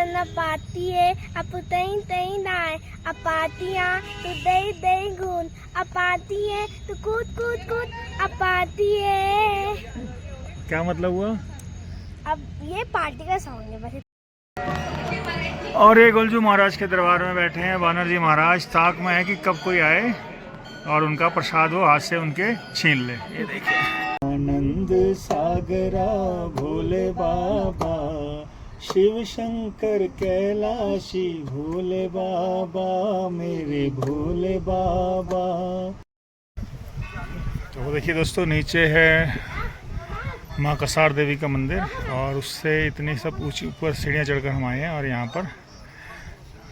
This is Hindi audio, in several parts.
ना पाती है अब तई तई नाय अब पातियाँ तो दई दई गुन अब पाती है तो कूद कूद कूद अब पाती है। क्या मतलब हुआ? अब ये पार्टी का सॉन्ग है बस। और ये गोलजू महाराज के दरबार में बैठे हैं वानर जी महाराज। ताक में है कि कब कोई आए और उनका प्रसाद वो हाथ से उनके छीन ले। ये देखिए, आनंद सागरा भोले बाबा, शिव शंकर कैलाशी भोले बाबा, मेरे भोले बाबा। तो देखिए दोस्तों, नीचे है माँ कसार देवी का मंदिर और उससे इतनी सब ऊंची ऊपर सीढ़ियाँ चढ़कर हम आए हैं। और यहाँ पर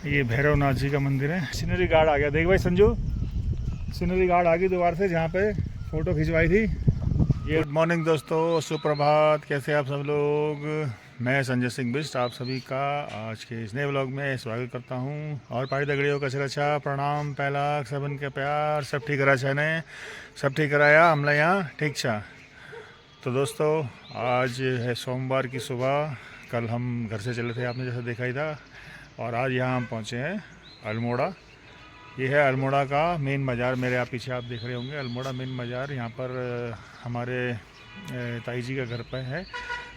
ये भैरवनाथ जी का मंदिर है। सीनरी गार्ड आ गया, देख भाई संजू, सीनरी गार्ड आ गई दोबारा से जहाँ पे फ़ोटो खिंचवाई थी। ये गुड मॉर्निंग दोस्तों, सुप्रभात, कैसे आप सब लोग। मैं संजय सिंह बिष्ट आप सभी का आज के इस नए व्लॉग में स्वागत करता हूँ। और पाड़ी दगड़ियों का अच्छा प्रणाम, पहला सबन के प्यार, सब ठीक करा छने, सब ठीक कराया हमला यहाँ ठीक छा। तो दोस्तों आज है सोमवार की सुबह, कल हम घर से चले थे आपने जैसा देखा ही था। और आज यहाँ हम पहुँचे हैं अल्मोड़ा। ये है अल्मोड़ा का मेन बाज़ार, मेरे आप पीछे आप देख रहे होंगे अल्मोड़ा मेन बाज़ार। यहाँ पर हमारे ताई जी का घर पे है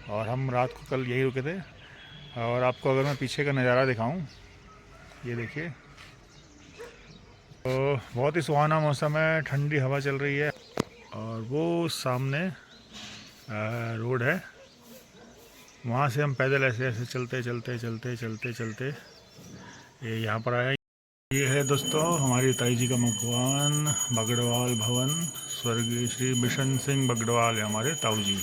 और हम रात को कल यही रुके थे। और आपको अगर मैं पीछे का नज़ारा दिखाऊं, ये देखिए, तो बहुत ही सुहाना मौसम है, ठंडी हवा चल रही है। और वो सामने रोड है, वहाँ से हम पैदल ऐसे ऐसे चलते चलते चलते चलते चलते ये यहाँ पर आए। ये है दोस्तों हमारी ताई जी का मकान, बगड़वाल भवन, स्वर्गीय श्री बिशन सिंह बगड़वाल है हमारे ताऊ जी।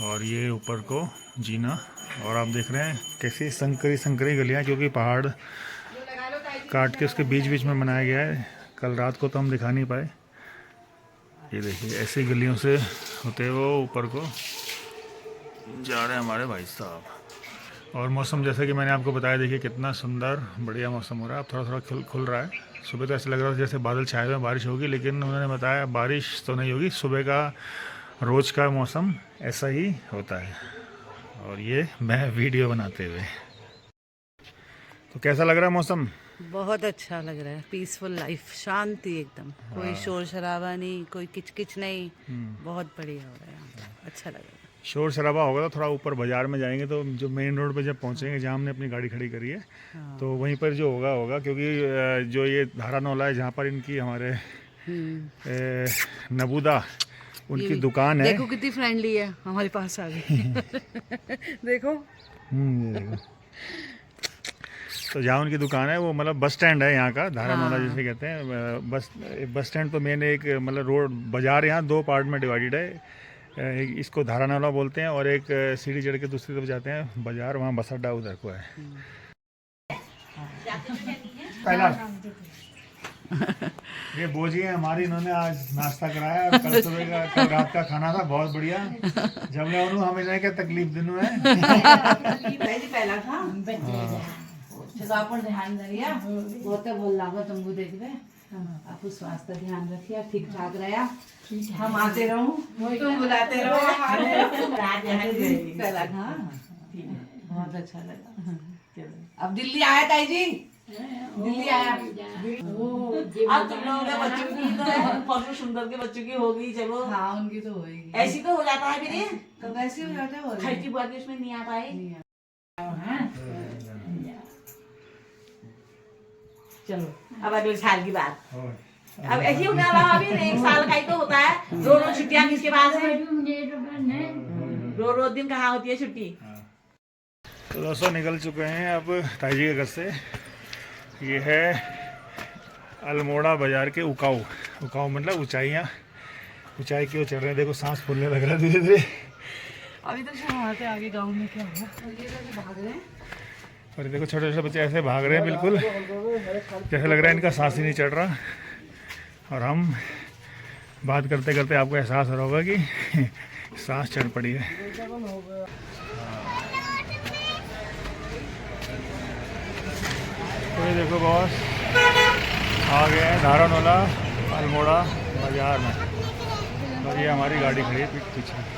और ये ऊपर को जीना, और आप देख रहे हैं कैसी संकरी संकरी गलियाँ, क्योंकि पहाड़ काट के उसके बीच बीच में बनाया गया है। कल रात को तो हम दिखा नहीं पाए। ये देखिए ऐसी गलियों से होते वो ऊपर को जा रहे हैं हमारे भाई साहब। और मौसम जैसे कि मैंने आपको बताया, देखिए कितना सुंदर बढ़िया मौसम हो रहा है। अब थोड़ा थोड़ा खुल रहा है। सुबह तो ऐसे लग रहा था जैसे बादल छाए हुए बारिश होगी, लेकिन उन्होंने बताया बारिश तो नहीं होगी, सुबह का रोज़ का मौसम ऐसा ही होता है। और ये मैं वीडियो बनाते हुए, तो कैसा लग रहा है मौसम? बहुत अच्छा लग रहा है, पीसफुल लाइफ, शांति एकदम, कोई शोर शराबा नहीं, कोई किचकिच नहीं, बहुत बढ़िया हो रहा है, अच्छा लग रहा है। शोर शराबा होगा तो थोड़ा ऊपर बाज़ार में जाएंगे, तो जो मेन रोड पे जब पहुंचेंगे जहाँ हमने अपनी गाड़ी खड़ी करी है, तो वहीं पर जो होगा क्योंकि जो ये धारा नौला है जहाँ पर इनकी हमारे नबूदा उनकी दुकान है। देखो कितनी फ्रेंडली है, हमारे पास आ गई। देखो तो जहाँ उनकी दुकान है वो मतलब बस स्टैंड है यहाँ का, धारा नौला जिसे कहते हैं। बस स्टैंड तो मेन एक मतलब रोड बाज़ार यहाँ दो पार्ट में डिवाइडेड है। इसको धारा नौला बोलते हैं और एक सीढ़ी चढ़ के दूसरी तरफ जाते हैं बाज़ार, वहाँ बस अड्डा उधर को है। पहला ये बोझी है हमारी, इन्होंने आज नाश्ता कराया और कल सुबह का कल रात का खाना था बहुत बढ़िया। जब मैं उन्होंने हमें क्या तकलीफ दिनों है पहला था पर ध्यान रखिए, बहुत बोल लागो तुमको देखबे, आप स्वास्थ्य ध्यान रखिए, ठीक ठाक रहा, हम आते रहो, तुम बुलाते रहो। पहला हाँ बहुत अच्छा लगा। अब दिल्ली आया ताई जी, दिल्ली आया। अब तुम लोगों के बच्चों की तो परसों सुंदर के बच्चों की होगी, चलो हाँ उनकी तो होगी, ऐसी तो हो जाता है भी, तो ऐसी हो जाता है, खर्ची बुआ की उसमें नहीं आ पाए। चलो अब अगले साल की बात, अब ऐसी होने वाला, अभी एक साल का ही तो होता है। रोज छुट्टियां किसके पास है, रोज दिन कहाँ होती है छुट्टी। तो दोस्तों निकल चुके हैं अब ताई जी के घर से। ये है अल्मोड़ा बाज़ार के उकाऊ, उकाऊ मतलब ऊंचाइयाँ, ऊंचाई की ओर चढ़ रहे हैं। देखो सांस फूलने लग रहा है धीरे धीरे। अभी तो वहाँ से आगे गाँव में क्या हुआ, भाग रहे हैं। और देखो छोटे छोटे बच्चे ऐसे भाग रहे हैं, बिल्कुल जैसे लग रहा है इनका सांस ही नहीं चढ़ रहा। और हम बात करते करते आपको एहसास हो रहा होगा कि सांस चढ़ पड़ी है। तो ये देखो बॉस आ गए हैं धारा नौला अल्मोड़ा बाज़ार में, और ये हमारी गाड़ी खड़ी है पीछे।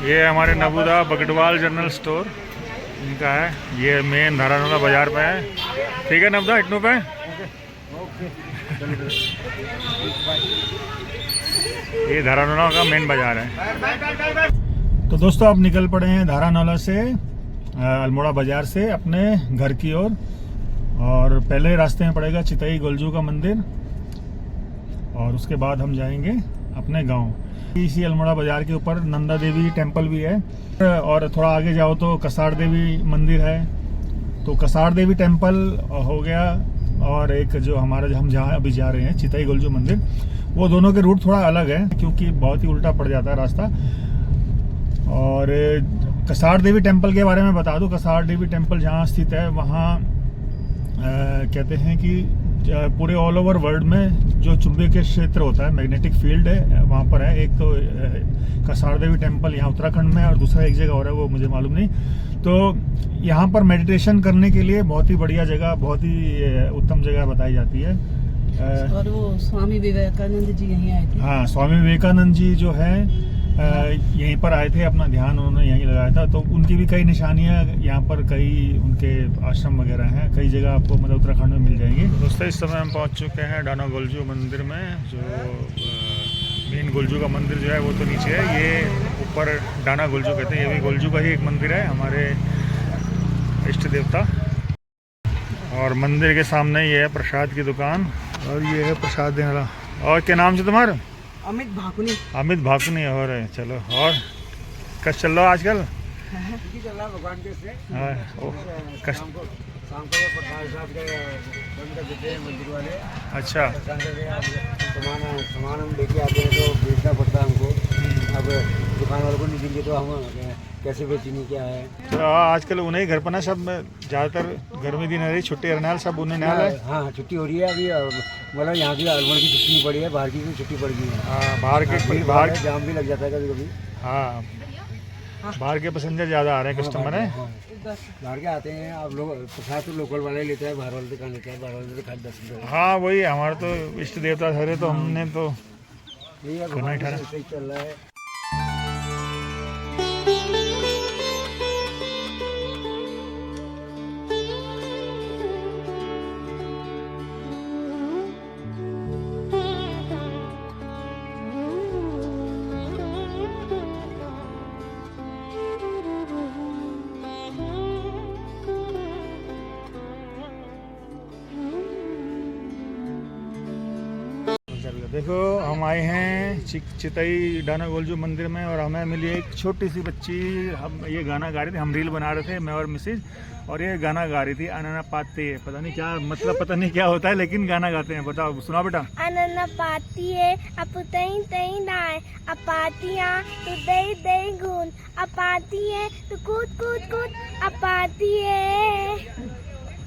ये हमारे नबूदा बगटवाल जनरल स्टोर इनका है। ये मेन धारानोला बाजार पे है। ठीक है नबूदा, इतनों पे ये धारानोला का मेन बाजार है। तो दोस्तों अब निकल पड़े हैं धारानोला से अल्मोड़ा बाजार से अपने घर की ओर। और पहले रास्ते में पड़ेगा चितई गोलजू का मंदिर और उसके बाद हम जाएंगे अपने गांव। इसी अल्मोड़ा बाजार के ऊपर नंदा देवी टेम्पल भी है और थोड़ा आगे जाओ तो कसार देवी मंदिर है। तो कसार देवी टेम्पल हो गया और एक जो हमारा हम जहाँ अभी जा रहे हैं चितई गोलजू मंदिर, वो दोनों के रूट थोड़ा अलग है क्योंकि बहुत ही उल्टा पड़ जाता है रास्ता। और कसार देवी टेम्पल के बारे में बता दूं, कसार देवी टेम्पल जहाँ स्थित है वहाँ कहते हैं कि पूरे ऑल ओवर वर्ल्ड में जो चुंबकीय क्षेत्र होता है, मैग्नेटिक फील्ड है वहाँ पर है। एक तो कसार देवी टेम्पल यहाँ उत्तराखंड में है और दूसरा एक जगह और है, वो मुझे मालूम नहीं। तो यहाँ पर मेडिटेशन करने के लिए बहुत ही बढ़िया जगह, बहुत ही उत्तम जगह बताई जाती है। और वो स्वामी विवेकानंद जी यहीं आए थे। हाँ, स्वामी विवेकानंद जी जो है यहीं पर आए थे, अपना ध्यान उन्होंने यहीं लगाया था। तो उनकी भी कई निशानियाँ यहाँ पर, कई उनके आश्रम वगैरह हैं, कई जगह आपको मतलब उत्तराखंड में मिल जाएंगी। दोस्तों इस समय हम पहुँच चुके हैं डाना गोलजू मंदिर में। जो मेन गोलजू का मंदिर जो है वो तो नीचे है, ये ऊपर डाना गोलजू कहते हैं। ये भी गोलजू का ही एक मंदिर है, हमारे इष्ट देवता। और मंदिर के सामने ये है प्रसाद की दुकान और ये है प्रसाद देने वाला। और क्या नाम है तुम्हारा? अमित भाकुनी। अमित भाकुनी। और चलो, और कस चल रहा हो आजकल? भगवान के से कस शाम को ये प्रसाद साहब के बंद कर देते हैं मंदिर वाले। अच्छा, सामान हम लेके आते हैं तो बेचना पड़ता है हमको। अब दुकान वालों को नहीं देंगे तो हम कैसे बेचेंगे, क्या है। तो आजकल उन्हें घर पर ना सब ज़्यादातर गर्मी दिन है, छुट्टी रहने सब उन्हें ना है। हाँ छुट्टी हो रही है अभी, मतलब यहाँ की अल्मोड़ा की छुट्टी नहीं पड़ी है, बाहर की भी छुट्टी पड़ गई है। हाँ, बाहर जाम भी लग जाता है कभी कभी। हाँ, बाहर के पैसेंजर ज़्यादा आ रहे हैं, कस्टमर हैं। बाहर के आते हैं। आप लोग प्रसाद तो लोकल वाले लेते हैं, बाहर वाले दुकान लेते हैं, बाहर वाले खाली 10 रुपये। हाँ वही, हमारे तो इष्ट देवता ठहरे तो हमने तो यही है, भगवान का सही चल रहा है। देखो हम आए हैं चितई डाना गोलजू मंदिर में और हमें मिली एक छोटी सी बच्ची। हम ये गाना गा रही थी, हम रील बना रहे थे मैं और मिसेज, और ये गाना गा रही थी अनना पाती है। पता नहीं क्या मतलब, पता नहीं क्या होता है, लेकिन गाना गाते हैं। बताओ, सुना बेटा। अनना पाती है अपु तई तई नाय, अपातियाँ तू दई दई गुन, अपाती है तू कूद कूद कूद, अपाती है।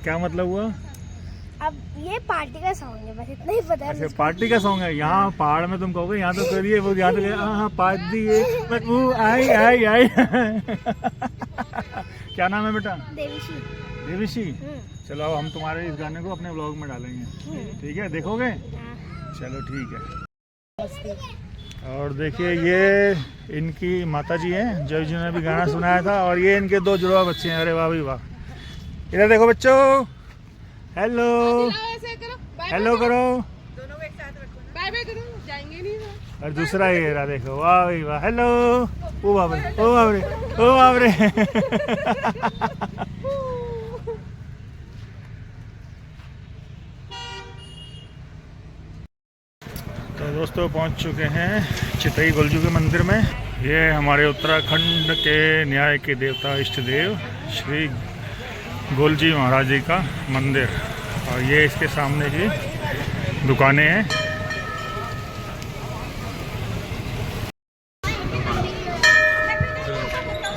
क्या मतलब हुआ? अब ये पार्टी का सॉन्ग है, बस इतना ही पता है। अच्छा, पार्टी का सॉन्ग है। यहाँ पहाड़ में तुम कहोगे यहाँ तो करिए, वो यहाँ तो हाँ पार्टी है, वो आई आई आई। क्या नाम है बेटा? देवीशी। देवीशी। चलो अब हम तुम्हारे इस गाने को अपने ब्लॉग में डालेंगे, ठीक है? देखोगे? चलो ठीक है। और देखिए ये इनकी माता जी हैं जो जिन्होंने अभी गाना सुनाया था, और ये इनके 2 जुड़वा बच्चे हैं। अरे वाह भाई वाह। इधर देखो बच्चों, हेलो हेलो करो, दोनों एक साथ रखो, बाय बाय करो, जाएंगे नहीं। और दूसरा ये रहा, देखो, वाह भाई वाह, हेलो। ओ बाबरे, ओ बाबरे, ओ बाबरे। तो दोस्तों पहुंच चुके हैं चितई गोलजू के मंदिर में। ये हमारे उत्तराखंड के न्याय के देवता इष्ट देव श्री गोलजी महाराज जी का मंदिर, और ये इसके सामने की दुकानें हैं।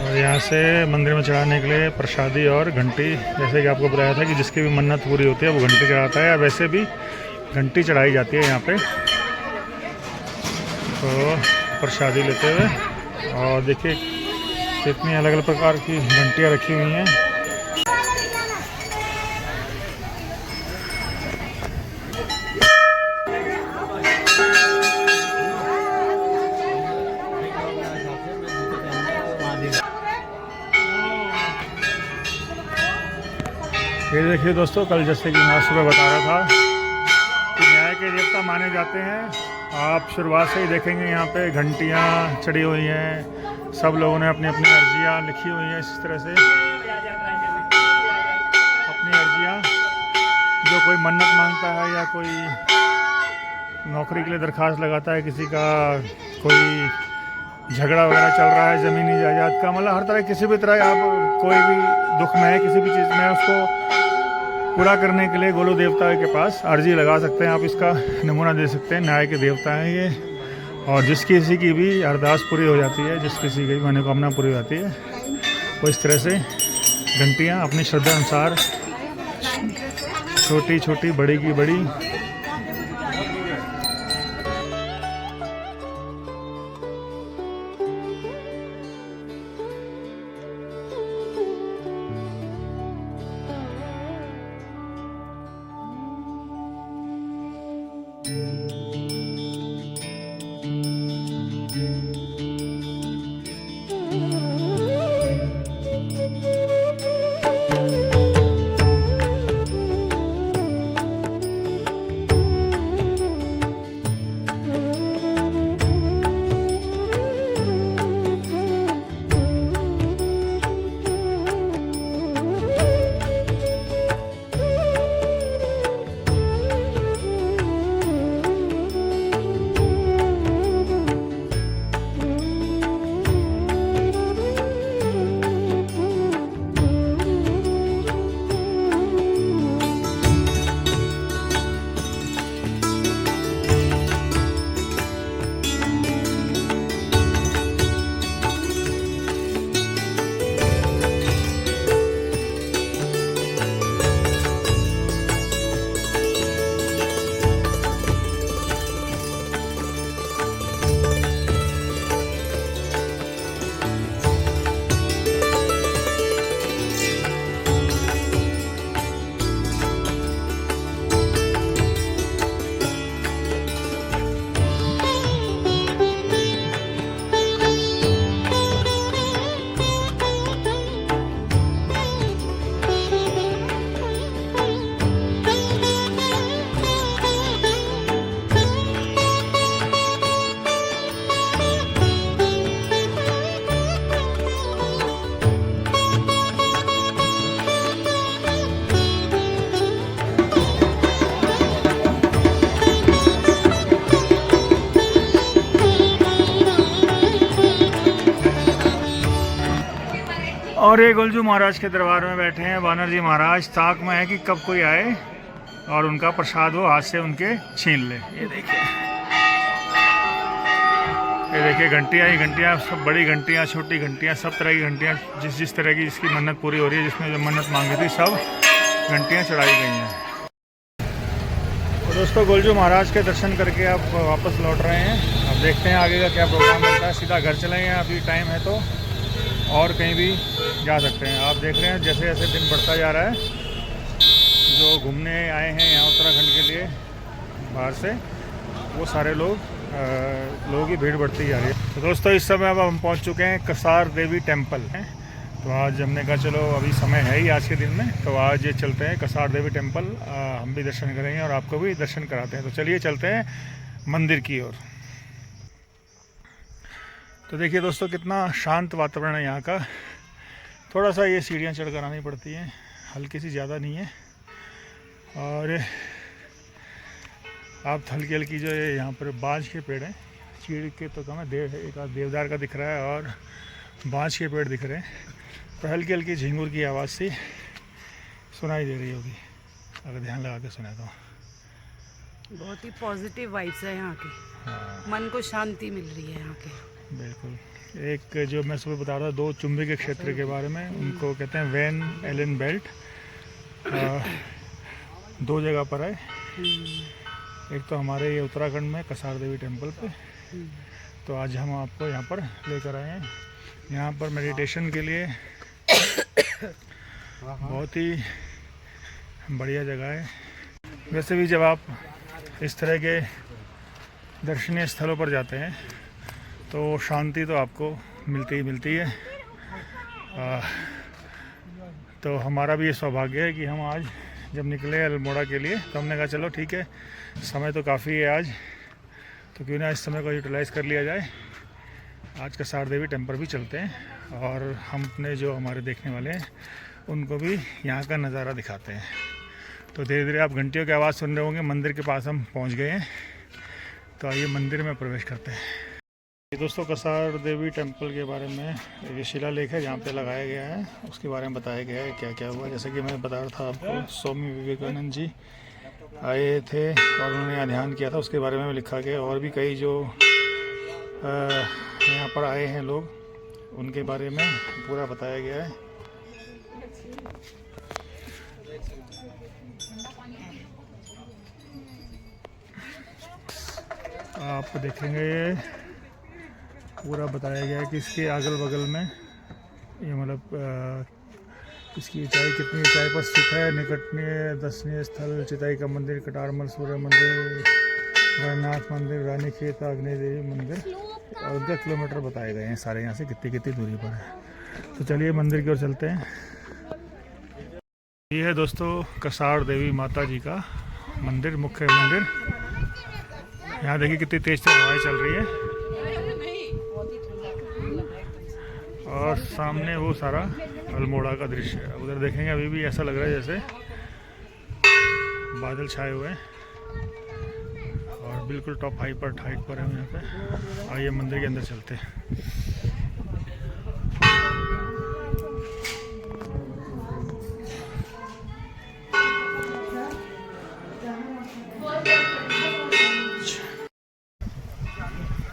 और यहाँ से मंदिर में चढ़ाने के लिए प्रसादी और घंटी, जैसे कि आपको बताया था कि जिसकी भी मन्नत पूरी होती है वो घंटी चढ़ाता है, या वैसे भी घंटी चढ़ाई जाती है यहाँ पे। तो प्रसादी लेते हुए, और देखिए कितनी अलग अलग प्रकार की घंटियाँ रखी हुई हैं। देखिए दोस्तों, कल जैसे कि मैं सुबह बता रहा था कि न्याय के देवता माने जाते हैं। आप शुरुआत से ही देखेंगे यहाँ पे घंटियाँ चढ़ी हुई हैं, सब लोगों ने अपनी अपनी अर्जियाँ लिखी हुई हैं। इस तरह से अपनी अर्जियाँ, जो कोई मन्नत मांगता है या कोई नौकरी के लिए दरख्वास्त लगाता है, किसी का कोई झगड़ा वगैरह चल रहा है ज़मीनी जायदाद का, मतलब हर तरह किसी भी तरह आप कोई भी दुख में है, किसी भी चीज़ में, उसको पूरा करने के लिए गोलू देवता के पास अर्जी लगा सकते हैं। आप इसका नमूना दे सकते हैं। न्याय के देवता हैं ये, और जिस किसी की भी अरदास पूरी हो जाती है, जिस किसी की मनोकामना पूरी हो जाती है, वो इस तरह से घंटियाँ अपनी श्रद्धा अनुसार छोटी छोटी, बड़ी की बड़ी, और ये गोलजू महाराज के दरबार में बैठे हैं वानर जी महाराज। ताक में है कि कब कोई आए और उनका प्रसाद वो हाथ से उनके छीन ले। ये देखिए घंटियाँ ही घंटियाँ, सब बड़ी घंटियाँ, छोटी घंटियाँ, सब तरह की घंटियाँ, जिस तरह की जिसकी मन्नत पूरी हो रही है, जिसने जो मन्नत मांगी थी, सब घंटियाँ चढ़ाई गई हैं। तो दोस्तों, गोलजू महाराज के दर्शन करके आप वापस लौट रहे हैं। अब देखते हैं आगे का क्या प्रोग्राम बनता है। सीधा घर चलेंगे, अभी टाइम है तो, और कहीं भी जा सकते हैं। आप देख रहे हैं जैसे जैसे दिन बढ़ता जा रहा है, जो घूमने आए हैं यहाँ उत्तराखंड के लिए बाहर से, वो सारे लोगों की भीड़ बढ़ती जा रही है। तो दोस्तों, इस समय अब हम पहुँच चुके हैं कसार देवी टेम्पल हैं। तो आज हमने कहा चलो अभी समय है ही आज के दिन में, तो आज ये चलते हैं कसार देवी टेम्पल। हम भी दर्शन करेंगे और आपको भी दर्शन कराते हैं। तो चलिए चलते हैं मंदिर की ओर। तो देखिए दोस्तों, कितना शांत वातावरण है यहाँ का। थोड़ा सा ये सीढ़ियाँ चढ़ कर आनी पड़ती हैं, हल्की सी, ज़्यादा नहीं है। और आप हल्की हल्की जो है यहाँ पर बांज के पेड़ हैं, चीड़ के तो कम है, एक आध देवदार का दिख रहा है और बांज के पेड़ दिख रहे हैं। तो हल्की हल्की झिंगुर की आवाज़ सी सुनाई दे रही होगी, अगर ध्यान लगा के सुना तो। बहुत ही पॉजिटिव वाइब्स है यहाँ की। हाँ, मन को शांति मिल रही है यहाँ के। बिल्कुल। एक जो मैं सुबह बता रहा था, 2 चुंबी के क्षेत्र के बारे में, उनको कहते हैं वैन एलन बेल्ट। 2 जगह पर है। एक तो हमारे ये उत्तराखंड में कसार देवी टेम्पल पे, तो आज हम आपको यहाँ पर लेकर आए हैं। यहाँ पर मेडिटेशन के लिए बहुत ही बढ़िया जगह है। वैसे भी जब आप इस तरह के दर्शनीय स्थलों पर जाते हैं तो शांति तो आपको मिलती ही मिलती है। तो हमारा भी ये सौभाग्य है कि हम आज जब निकले अल्मोड़ा के लिए तो हमने कहा चलो ठीक है, समय तो काफ़ी है आज, तो क्यों ना इस समय को यूटिलाइज़ कर लिया जाए। आज कसार देवी टेम्पल भी चलते हैं और हम अपने जो हमारे देखने वाले हैं उनको भी यहाँ का नज़ारा दिखाते हैं। तो धीरे धीरे आप घंटियों की आवाज़ सुन रहे होंगे, मंदिर के पास हम पहुँच गए हैं। तो आइए मंदिर में प्रवेश करते हैं। ये दोस्तों कसार देवी टेम्पल के बारे में ये शिलालेख है जहाँ पे लगाया गया है, उसके बारे में बताया गया है क्या क्या हुआ। जैसे कि मैं बता रहा था आपको, स्वामी विवेकानंद जी आए थे और उन्होंने यहाँ ध्यान किया था, उसके बारे में लिखा गया। और भी कई जो यहाँ पर आए हैं लोग, उनके बारे में पूरा बताया गया है। आप देखेंगे ये पूरा बताया गया है कि इसके अगल बगल में ये मतलब इसकी ऊंचाई कितनी ऊंचाई पर स्थित है। निकटनीय दर्शनीय स्थल चिताई का मंदिर, कटारमल सूर्य मंदिर, वरनाथ मंदिर, रानी खेत, आग्नेय देवी मंदिर, और उनका किलोमीटर बताए गए हैं सारे, यहाँ से कितनी कितनी दूरी पर है। तो चलिए मंदिर की ओर चलते हैं। ये है दोस्तों कसार देवी माता जी का मंदिर, मुख्य मंदिर। यहाँ देखिए कितनी तेज हवाएं चल रही है और सामने वो सारा अल्मोड़ा का दृश्य है। उधर देखेंगे अभी भी ऐसा लग रहा है जैसे बादल छाए हुए हैं और बिल्कुल टॉप हाइट पर है यहाँ पे। आइए मंदिर के अंदर चलते हैं।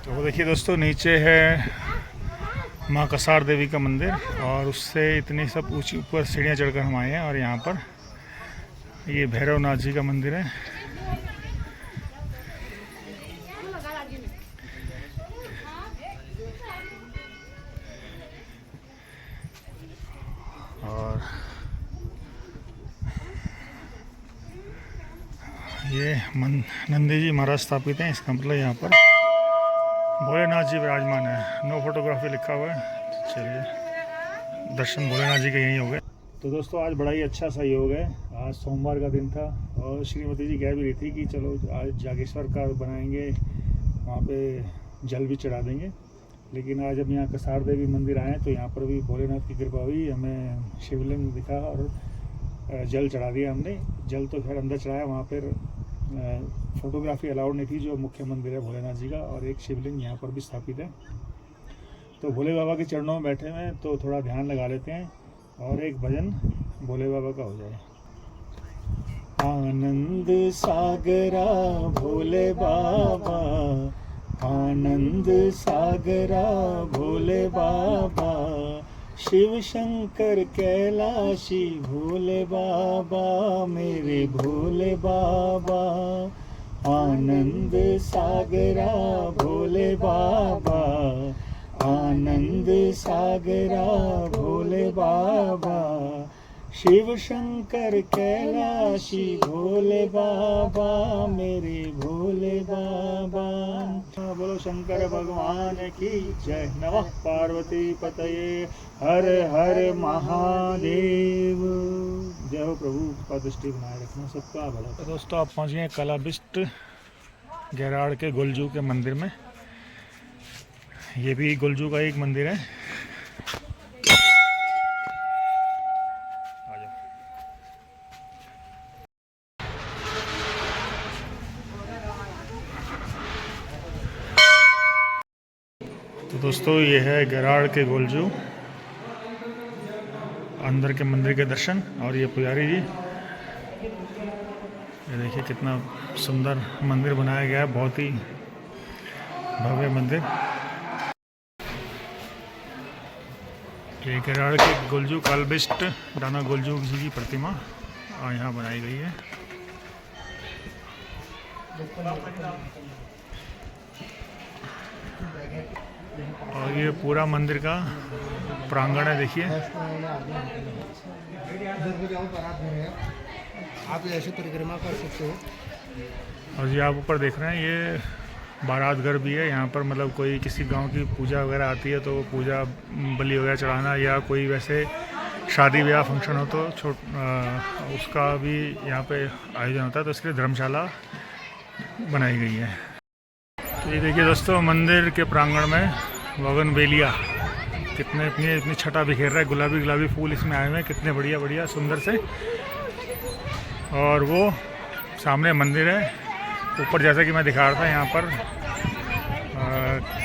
तो देखिए दोस्तों, नीचे है माँ कसार देवी का मंदिर और उससे इतनी सब ऊंची ऊपर सीढ़ियाँ चढ़कर हम आए हैं। और यहाँ पर ये भैरवनाथ जी का मंदिर है। और ये नंदी जी महाराज स्थापित हैं। इसका मतलब यहाँ पर भोलेनाथ जी विराजमान है। नो फोटोग्राफी लिखा हुआ है। चलिए दर्शन भोलेनाथ जी के यहीं हो गए। तो दोस्तों आज बड़ा ही अच्छा सहयोग है। आज सोमवार का दिन था और श्रीमती जी कह भी रही थी कि चलो आज जागेश्वर का बनाएंगे, वहाँ पे जल भी चढ़ा देंगे। लेकिन आज जब यहाँ कसार देवी मंदिर आए तो यहाँ पर भी भोलेनाथ की कृपा हुई, हमें शिवलिंग दिखा और जल चढ़ा दिया हमने। जल तो खैर अंदर चढ़ाया, वहाँ पर फोटोग्राफी अलाउड नहीं थी, जो मुख्य मंदिर है भोलेनाथ जी का। और एक शिवलिंग यहाँ पर भी स्थापित है। तो भोले बाबा के चरणों में बैठे हुए हैं तो थोड़ा ध्यान लगा लेते हैं और एक भजन भोले बाबा का हो जाए। आनंद सागरा भोले बाबा, आनंद सागरा भोले बाबा, शिव शंकर कैलाशी भोले बाबा, मेरे भोले बाबा। आनंद सागरा भोले बाबा, आनंद सागरा भोले बाबा, शिव शंकर कैलाशी भोले बाबा, मेरे भोले बाबा। बोलो शंकर भगवान की जय। नमः पार्वती पतये, हर हर महादेव। जय हो प्रभु, का दृष्टि बनाए रखना, सबका भला। तो दोस्तों आप पहुंच गए कलाबिस्ट गैराड़ के गुलजू के मंदिर में। ये भी गुलजू का एक मंदिर है। तो दोस्तों ये है गैराड़ के गुलजू, अंदर के मंदिर के दर्शन। और ये पुजारी जी, ये देखिए कितना सुंदर मंदिर बनाया गया है, बहुत ही भव्य मंदिर। ये गैराड़ के गुलजू कालबिस्ट दाना गुलजू जी की प्रतिमा यहाँ बनाई गई है। और ये पूरा मंदिर का प्रांगण है, देखिए। आप ऐसे परिक्रमा कर सकते हो। और ये आप ऊपर देख रहे हैं, ये बारात घर भी है। यहाँ पर मतलब कोई किसी गांव की पूजा वगैरह आती है तो पूजा बलि वगैरह चढ़ाना, या कोई वैसे शादी ब्याह फंक्शन हो तो उसका भी यहाँ पे आयोजन होता है, तो इसलिए धर्मशाला बनाई गई है। तो ये देखिए दोस्तों, मंदिर के प्रांगण में बोगनवेलिया इतनी छटा बिखेर रहा है, गुलाबी फूल इसमें आए हुए हैं, कितने बढ़िया सुंदर से। और वो सामने मंदिर है, ऊपर जैसा कि मैं दिखा रहा था यहाँ पर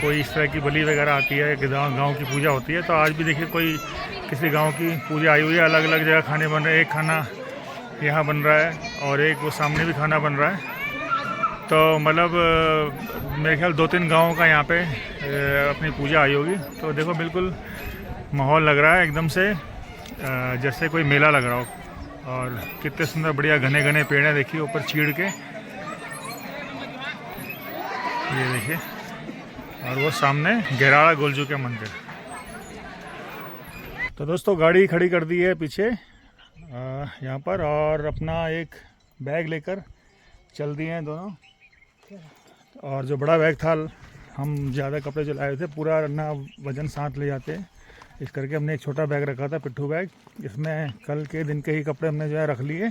कोई इस तरह की बलि वगैरह आती है, गांव की पूजा होती है। तो आज भी देखिए कोई किसी गांव की पूजा आई हुई है, अलग अलग जगह खाने बन रहे हैं। एक खाना यहाँ बन रहा है और एक वो सामने भी खाना बन रहा है। तो मतलब मेरे ख्याल 2-3 गाँव का यहाँ पे अपनी पूजा आई होगी। तो देखो बिल्कुल माहौल लग रहा है एकदम से जैसे कोई मेला लग रहा हो। और कितने सुंदर बढ़िया घने पेड़ हैं, देखिए ऊपर चीड़ के, ये देखिए। और वो सामने गेराड़ा गोलजू के मंदिर। तो दोस्तों गाड़ी खड़ी कर दी है पीछे यहाँ पर, और अपना एक बैग लेकर चल दिए हैं दोनों। और जो बड़ा बैग था, हम ज़्यादा कपड़े जो लाए थे, पूरा ना वज़न साथ ले जाते, इस करके हमने एक छोटा बैग रखा था, पिट्ठू बैग। इसमें कल के दिन के ही कपड़े हमने जो है रख लिए,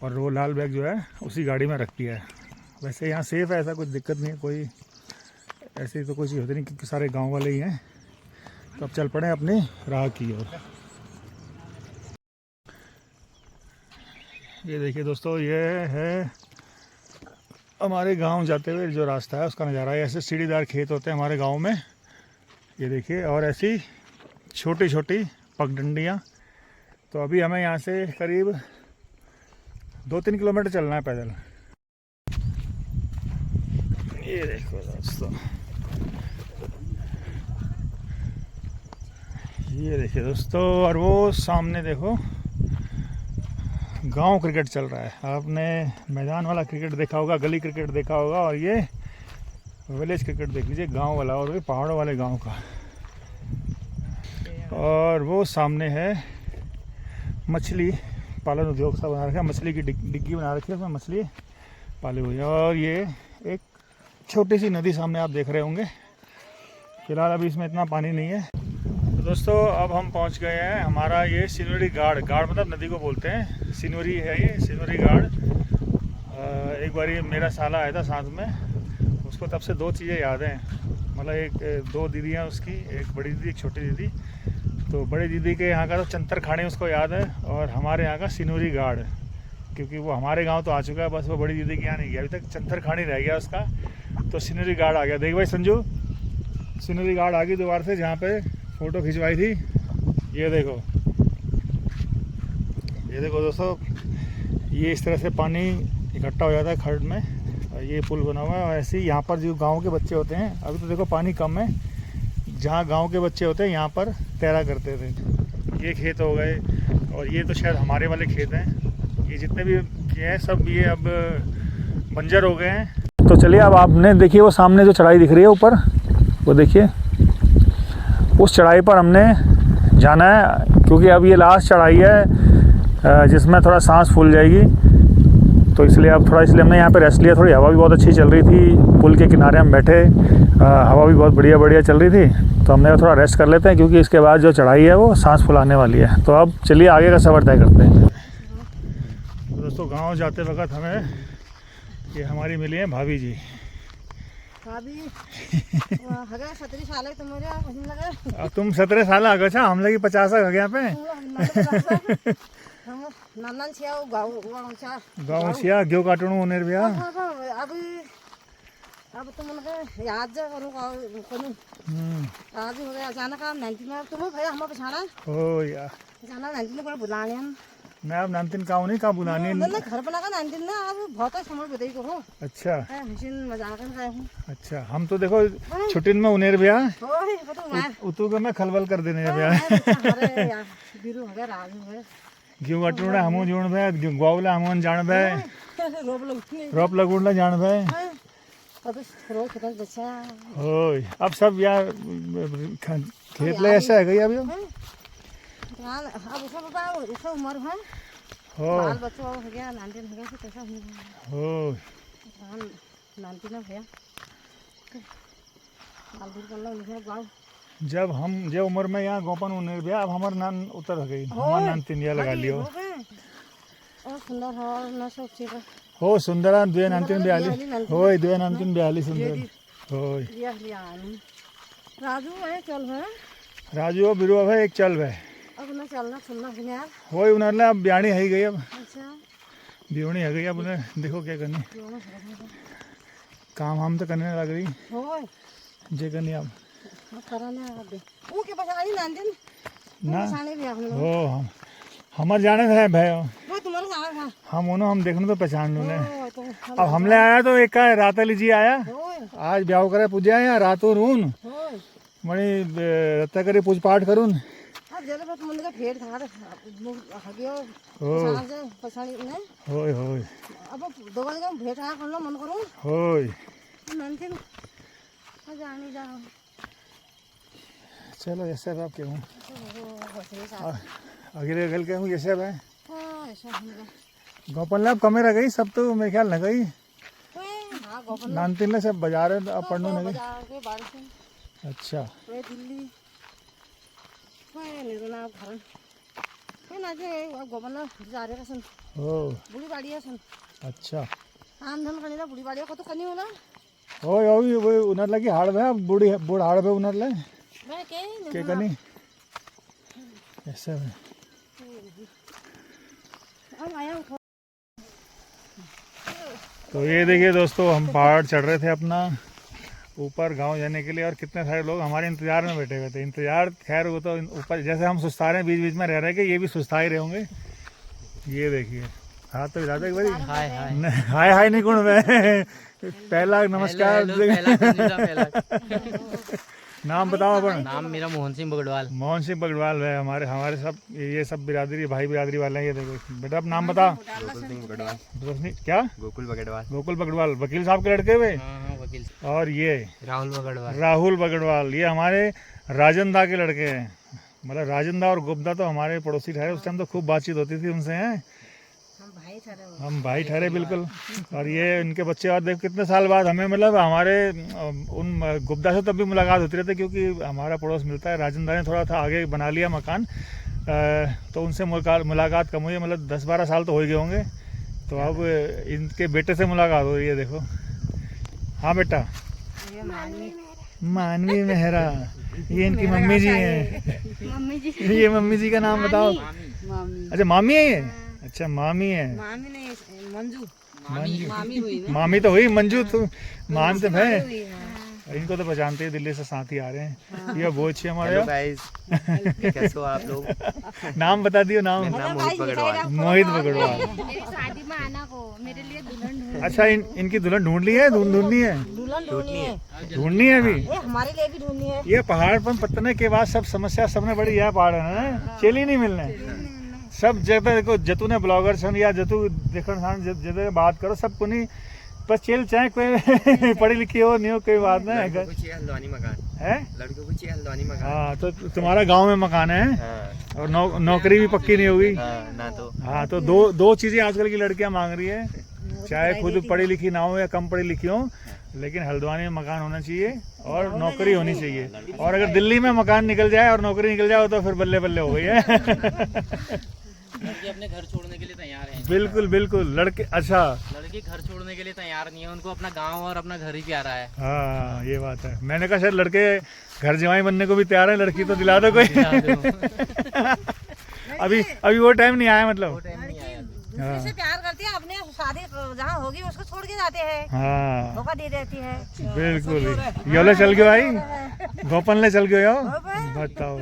और वो लाल बैग जो है उसी गाड़ी में रख दिया है। वैसे यहाँ सेफ़ है, ऐसा कुछ दिक्कत नहीं है, कोई ऐसी तो कोई चीज़ होती नहीं, क्योंकि सारे गांव वाले ही हैं। तो अब चल पड़े अपनी राह की ओर। ये देखिए दोस्तों, ये है हमारे गांव जाते हुए जो रास्ता है उसका नज़ारा है। ऐसे सीढ़ीदार खेत होते हैं हमारे गांव में, ये देखिए, और ऐसी छोटी छोटी पगडंडियाँ। तो अभी हमें यहाँ से करीब 2-3 किलोमीटर चलना है पैदल। ये देखो दोस्तों, ये देखिए दोस्तों, और वो सामने देखो गांव क्रिकेट चल रहा है। आपने मैदान वाला क्रिकेट देखा होगा, गली क्रिकेट देखा होगा, और ये विलेज क्रिकेट देख लीजिए, गांव वाला, और ये पहाड़ों वाले गांव का। और वो सामने है मछली पालन उद्योग सा बना रखा है, मछली की डिग्गी बना रखी है, उसमें मछली पाली हुई है। और ये एक छोटी सी नदी सामने आप देख रहे होंगे। फिलहाल अभी इसमें इतना पानी नहीं है। तो दोस्तों अब हम पहुंच गए हैं, हमारा ये सिनोरी गाड़ मतलब नदी को बोलते हैं, सिनोरी है ये, सिनोरी गाड़। एक बार ये मेरा साला आया था साथ में, उसको तब से 2 चीज़ें याद हैं। मतलब एक 2 दीदियाँ उसकी, एक बड़ी दीदी एक छोटी दीदी। तो बड़ी दीदी के यहाँ का तो चंतर खाने उसको याद है, और हमारे यहाँ का सिनोरी गाड़, क्योंकि वो हमारे गांव तो आ चुका है, बस वो बड़ी दीदी के यहाँ नहीं गया अभी तक, चंतर खानी रह गया उसका। तो सिनोरी गाड़ आ गया। देख भाई संजू, सिनोरी गाड़ आ गई दोबारा से, जहाँ पे फ़ोटो खिंचवाई थी। ये देखो दोस्तों, ये इस तरह से पानी इकट्ठा हो जाता है खड्ड में, और ये पुल बना हुआ है। और ऐसे ही यहाँ पर जो गांव के बच्चे होते हैं, अभी तो देखो पानी कम है, जहाँ गांव के बच्चे होते हैं यहाँ पर तैरा करते थे। ये खेत हो गए, और ये तो शायद हमारे वाले खेत हैं। ये जितने भी हैं सब ये अब बंजर हो गए हैं। तो चलिए अब आपने देखिए वो सामने जो चढ़ाई दिख रही है ऊपर, वो देखिए, उस चढ़ाई पर हमने जाना है, क्योंकि अब ये लास्ट चढ़ाई है जिसमें थोड़ा सांस फूल जाएगी। तो इसलिए हमने यहाँ पे रेस्ट लिया। थोड़ी हवा भी बहुत अच्छी चल रही थी, पुल के किनारे हम बैठे, हवा भी बहुत बढ़िया चल रही थी। तो हमने थोड़ा रेस्ट कर लेते हैं, क्योंकि इसके बाद जो चढ़ाई है वो सांस फुलाने वाली है। तो अब चलिए आगे का सफ़र तय करते हैं। दोस्तों गांव जाते वक्त हमें ये हमारी मिली है भाभी जी। तुम 17 साल आ गए, हम लगी 50 आ गया पे गाँव छिया घ्यो काटणु उनेर बिया। अब तो मन के याद जा करू आज हो गया अचानक। आप 19 में तुम भैया हम पछाड़ा ओ या जाना 19 में बुलाने हम मैं अब 19 का नहीं का बुलाने मतलब घर बना का 19 ना अब बहुत समय बताई को हो। अच्छा हसीन मजाक कर रहा हूं। अच्छा हम तो देखो छुट्टी में उनेर बिया ओए पता मैं उतू के मैं खलबल कर देने बिया। अरे यार बिरु हो गया राज हो गया घ्यो काटणु हमू जोण बे गोवला हमन जान बे रोप लगुणला जान बे। अब रोज खतन बच्चा ओए अब सब यार खेत ले ऐसा है गई अभी अब सब बताओ इसका उम्र है हो बाल बच्चा हो गया 19 हो गया तो कैसा हो 19 हो गया बाल दूर कर लो लिखे गाँव जब हम जो उम्र में यहाँ गोपन उन्हें भी अब हमारे नान उतर गई हमारे नान तिंदिया लगा लियो और सुंदर हो ना सब चीज हो सुंदरा 2 होय 2 सुंदर होय लिया लिया राजू है चल है राजू बिरु है एक चल भाई अब ना चलना सुनना यार होय उन्हें अब ब्याणी है गई अब अच्छा ब्योणी है गई अब उन्हें देखो क्या करनी काम हम तो करने लग रही होय जे करनी अब कराना अब वो के पछाड़ी नांदन ना पछाड़ी भी हम हो हम हमार जाने है भाई वो तुम्हारा गांव है हम उन्होंने हम देखने तो पहचान लूँ ओ तो अब हमने आया तो एक का रातली जी आया होय आज ब्याह करे पूजा या रातों रून होय मणि रत्ता करे पूज पाठ करून अब जले बस मन का फेर था हगियो हो पछाड़ी ने होय होय अब दोगल का भेट आ करलो मन करू होय नंदिन जानी जाओ चलो ऐसे अब क्या हूँ बसरे साथ अगले गल के हूँ जैसे अब है हां ऐसा हम गोपन लाभ कमे रह गई सब तो मेरे ख्याल न गई हां गोपन नानतीन ले सब बाजार है अब पढ़ने न गई बाजार के बारिश में अच्छा वे दिल्ली वे निरना घर वे ना जे गोपन जा रे सन हो बुढ़ी बाड़ी है सन अच्छा आम धन कनी बुढ़ी बाड़ी को तो कनी होला होय होय वो उनर लगी हाड़ में बूढ़ी बूढ़ हाड़ में उनर ले मैं के कनी ऐसा है अब आया तो ये देखिए दोस्तों हम पहाड़ चढ़ रहे थे अपना ऊपर गांव जाने के लिए और कितने सारे लोग हमारे इंतजार में बैठे हुए थे इंतजार खैर वो तो ऊपर जैसे हम सुस्ता रहे हैं बीच बीच में रह रहे कि ये भी सुस्ता ही रहे होंगे ये देखिए हाथ तो हिला दे एक बारी हाय हाय नहीं कौन मैं पहला नमस्कार नाम बताओ अपन नाम मेरा मोहन सिंह बगड़वाल। मोहन सिंह बगड़वाल है हमारे सब ये सब बिरादरी भाई बिरादरी वाले हैं ये देखो बेटा आप नाम बता गोकुल सिंह बगड़वाल। क्या गोकुल बगड़वाल। गोकुल बगड़वाल वकील साहब के लड़के हुए हाँ वकील। और ये राहुल बगड़वाल। राहुल बगड़वाल ये हमारे राजनदा के लड़के हैं मतलब राजनदा और गुप्ता तो हमारे पड़ोसी ठहरे उस टाइम तो खूब बातचीत होती थी उनसे हैं हम भाई ठहरे बिल्कुल और ये इनके बच्चे और देखो कितने साल बाद हमें मतलब हमारे उन गुप्ता से तब भी मुलाकात होती रहती क्योंकि हमारा पड़ोस मिलता है राजनदा ने थोड़ा था आगे बना लिया मकान तो उनसे मुलाकात कम हुई मतलब 10-12 साल तो हो गए होंगे तो अब इनके बेटे से मुलाकात हो रही है देखो हाँ बेटा मानवी मेहरा ये इनकी मम्मी जी हैं ये मम्मी जी का नाम बताओ अच्छा मामी है ये अच्छा मामी है मामी नहीं मंजू मामी हुई ना। मामी तो हुई मंजू तो मान तो है इनको तो पहचानते हैं दिल्ली से साथ ही आ रहे हैं ये वो अच्छे हमारे गाइस कैसे हो आप लोग। नाम बता दियो नाम नाम मोहित बगड़वाल। मोहित बगड़वाल मेरी शादी में आना को मेरे लिए दुल्हन ढूंढ अच्छा इनकी दुल्हन ढूंढ ली है ढूंढनी है दुल्हन ढूंढनी है अभी है हमारे लिए भी ढूंढनी है ये पहाड़ पर पतने के बाद सब समस्या सबने बड़ी यह पहाड़ है ना चल ही नहीं मिलने सब जगह देखो जतू ने ब्लॉगर सन या जतू देखो जगह बात करो सब को नहीं बस चल चाहे कोई पढ़ी लिखी हो नहीं हो कोई बात नहीं है हल्द्वानी मकान है लड़कियों को चाहिए हल्द्वानी मकान। हाँ तो तुम्हारा गांव में मकान है हाँ। और नौकरी भी पक्की नहीं होगी ना तो हाँ तो दो चीजें आजकल की लड़कियां मांग रही है चाहे खुद पढ़ी लिखी ना हो या कम पढ़ी लिखी हो लेकिन हल्द्वानी में मकान होना चाहिए और नौकरी होनी चाहिए और अगर दिल्ली में मकान निकल जाए और नौकरी निकल जाए तो फिर बल्ले बल्ले हो गई है लड़के अपने घर छोड़ने के लिए तैयार हैं। बिल्कुल बिल्कुल लड़के अच्छा लड़के घर छोड़ने के लिए तैयार नहीं है उनको अपना गांव और अपना घर ही प्यारा है। हाँ ये बात है मैंने कहा शायद लड़के घर जवाई बनने को भी तैयार है लड़की तो दिला दो कोई अभी वो टाइम नहीं आया मतलब दूसरे से प्यार करती है अपने शादी जहाँ होगी उसको छोड़ के जाते हैं हाँ धोखा दे देती है बिल्कुल योले चल गयो भाई गोपन ले चल गयो बताओ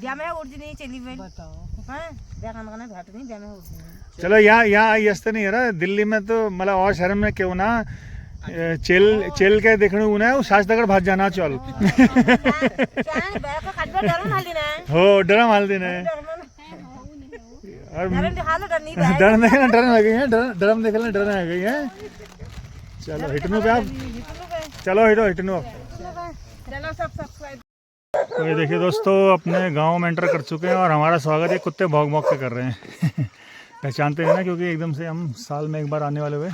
ब्याह में उड़ नहीं चली भाई बताओ ब्याह खाना भेट नहीं ब्याह में उड़ चलो यहाँ यस्ते नहीं है ना दिल्ली में तो मतलब और शहर में क्यों ना चेल के देखने उन्हें वो सास तक भाग जाना चल हो डरम हाल देना है और डरने लगे हैं डरम देखने डरने लग गई है चलो हिटनू पे आप चलो हिटनू तो ये देखिए दोस्तों अपने गांव में एंटर कर चुके हैं और हमारा स्वागत है कुत्ते भौंक भौंक के कर रहे हैं पहचानते हैं ना क्योंकि एकदम से हम साल में एक बार आने वाले हुए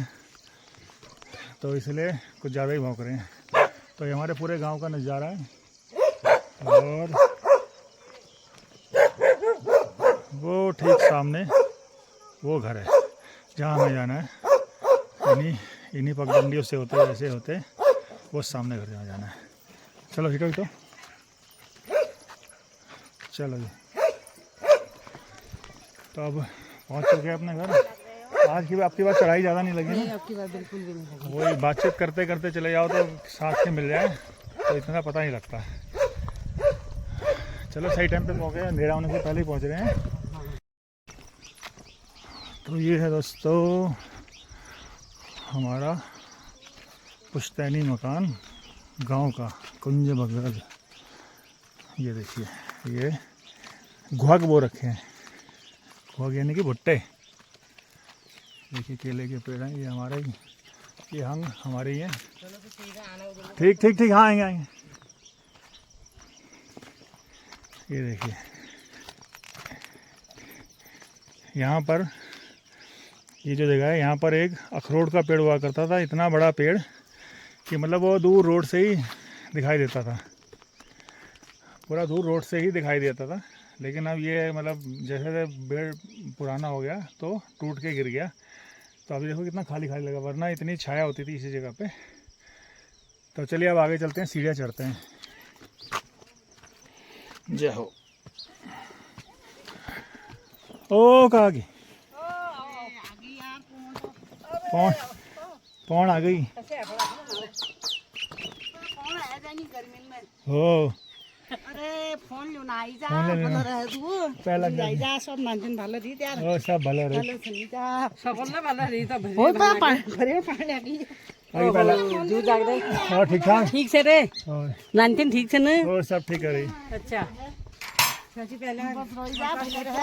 तो इसलिए कुछ ज़्यादा ही भौंक रहे हैं तो ये हमारे पूरे गांव का नज़ारा है और वो ठीक सामने वो घर है जहाँ हमें जाना है। इन्हीं पगडंडियों से होते ऐसे होते वो सामने घर जहाँ जाना है। चलो हिटो हिटो, चलो जी। तो अब पहुँच चुके हैं अपने घर। आज की आपकी बात चढ़ाई ज़्यादा नहीं लगी ना? आपकी बात बिल्कुल भी नहीं लगी। वही बातचीत करते करते चले जाओ तो साथ में मिल जाए तो इतना पता नहीं लगता। चलो सही टाइम पे पहुँचे, अंधेरा होने से पहले ही पहुँच रहे हैं। तो ये है दोस्तों हमारा पुश्तैनी मकान गांव का, कुंज बगल। ये देखिए, ये घुआक बो रखे हैं, घुआक यानी कि भुट्टे। देखिए केले के पेड़ हैं, ये हमारे ही, ये हमारे ही हैं। ठीक ठीक ठीक, हाँ आएंगे आएंगे। ये देखिए यहाँ पर, ये जो जगह है यहाँ पर एक अखरोट का पेड़ हुआ करता था। इतना बड़ा पेड़ कि मतलब वो दूर रोड से ही दिखाई देता था, पूरा दूर रोड से ही दिखाई देता था। लेकिन अब ये मतलब जैसे पेड़ पुराना हो गया तो टूट के गिर गया। तो अभी देखो कितना खाली खाली लगा, वरना इतनी छाया होती थी इसी जगह पे। तो चलिए अब आगे चलते हैं, सीढ़ियाँ चढ़ते हैं। जय हो। ओ कहाँ की कौन आ गई? हो अरे फोन लो ना आई जा, फोन ले लेना। रह तू पहला आई जा, सब मानजन भालो दी त्यार ओ सब भला रहे। भालो सुनी जा सबला वाला रही तो हो पा भरे पानी आगी आगे पहला दूध जाग दे। और ठीक ठाक ठीक से रे, और नानतीन ठीक से ना? और सब ठीक है रही। अच्छा चाची पहले बस रोई जा भले रह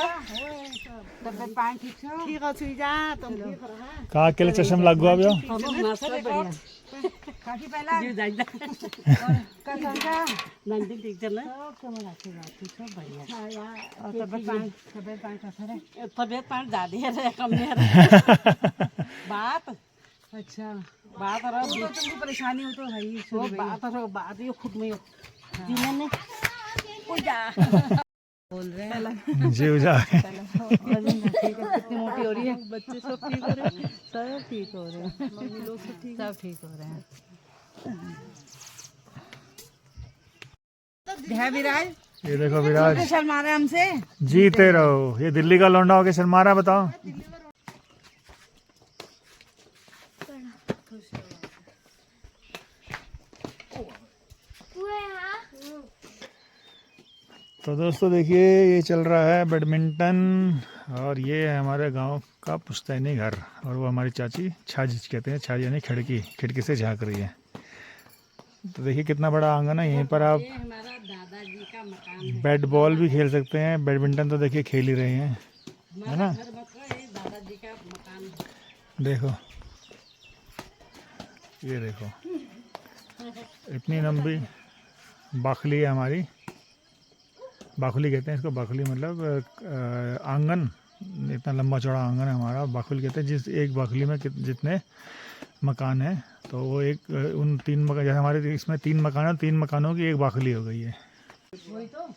तब पानी ठीक छ ठीक हो सुई जा तुम ठीक रह। कहा के लिए चश्म लग गया अभी? नासा बढ़िया काकी पहला जी जाग दे। का संगा नानतीन ठीक से ना? सब समझ आती बात सब बढ़िया हां यार। और तब पानी का सरे तबियत पानी ज्यादा है कम नहीं है बात। अच्छा बात और तो तुमको परेशानी हो तो है ही वो सुन बात और बात ये खुद में जिन्होंने पूजा बोल रहे हैं जीव जा कितनी मोटी हो रही है, बच्चे सब ठीक हो रहे हैं, सब ठीक हो रहे हैं, मम्मी लोग सब ठीक हो रहे हैं। है विराज, ये देखो विराज शर्मा रहे हमसे। जीते रहो। ये दिल्ली का लौंडा होके शर्मा रहा, बताओ। तो दोस्तों देखिए ये चल रहा है बैडमिंटन, और ये है हमारे गांव का पुश्तैनी घर। और वो हमारी चाची छाज कहते हैं, छाज यानी खिड़की, खिड़की से झांक रही है। तो देखिए कितना बड़ा आंगन है, यहीं पर आप हमारा दादाजी का मकान बैट बॉल भी खेल सकते हैं। बैडमिंटन तो देखिए खेल ही रहे हैं, है ना? दादाजी का मकान। देखो ये देखो, इतनी लंबी बाखली है हमारी। बाखुली कहते हैं इसको, बाखुली मतलब आंगन। इतना लंबा चौड़ा आंगन है हमारा, बाखुली कहते हैं। जिस एक बाखुली में जितने मकान हैं, तो वो एक उन 3 मकान, जैसे हमारे इसमें 3 मकान है, 3 मकानों की एक बाखुली हो गई है। वही तो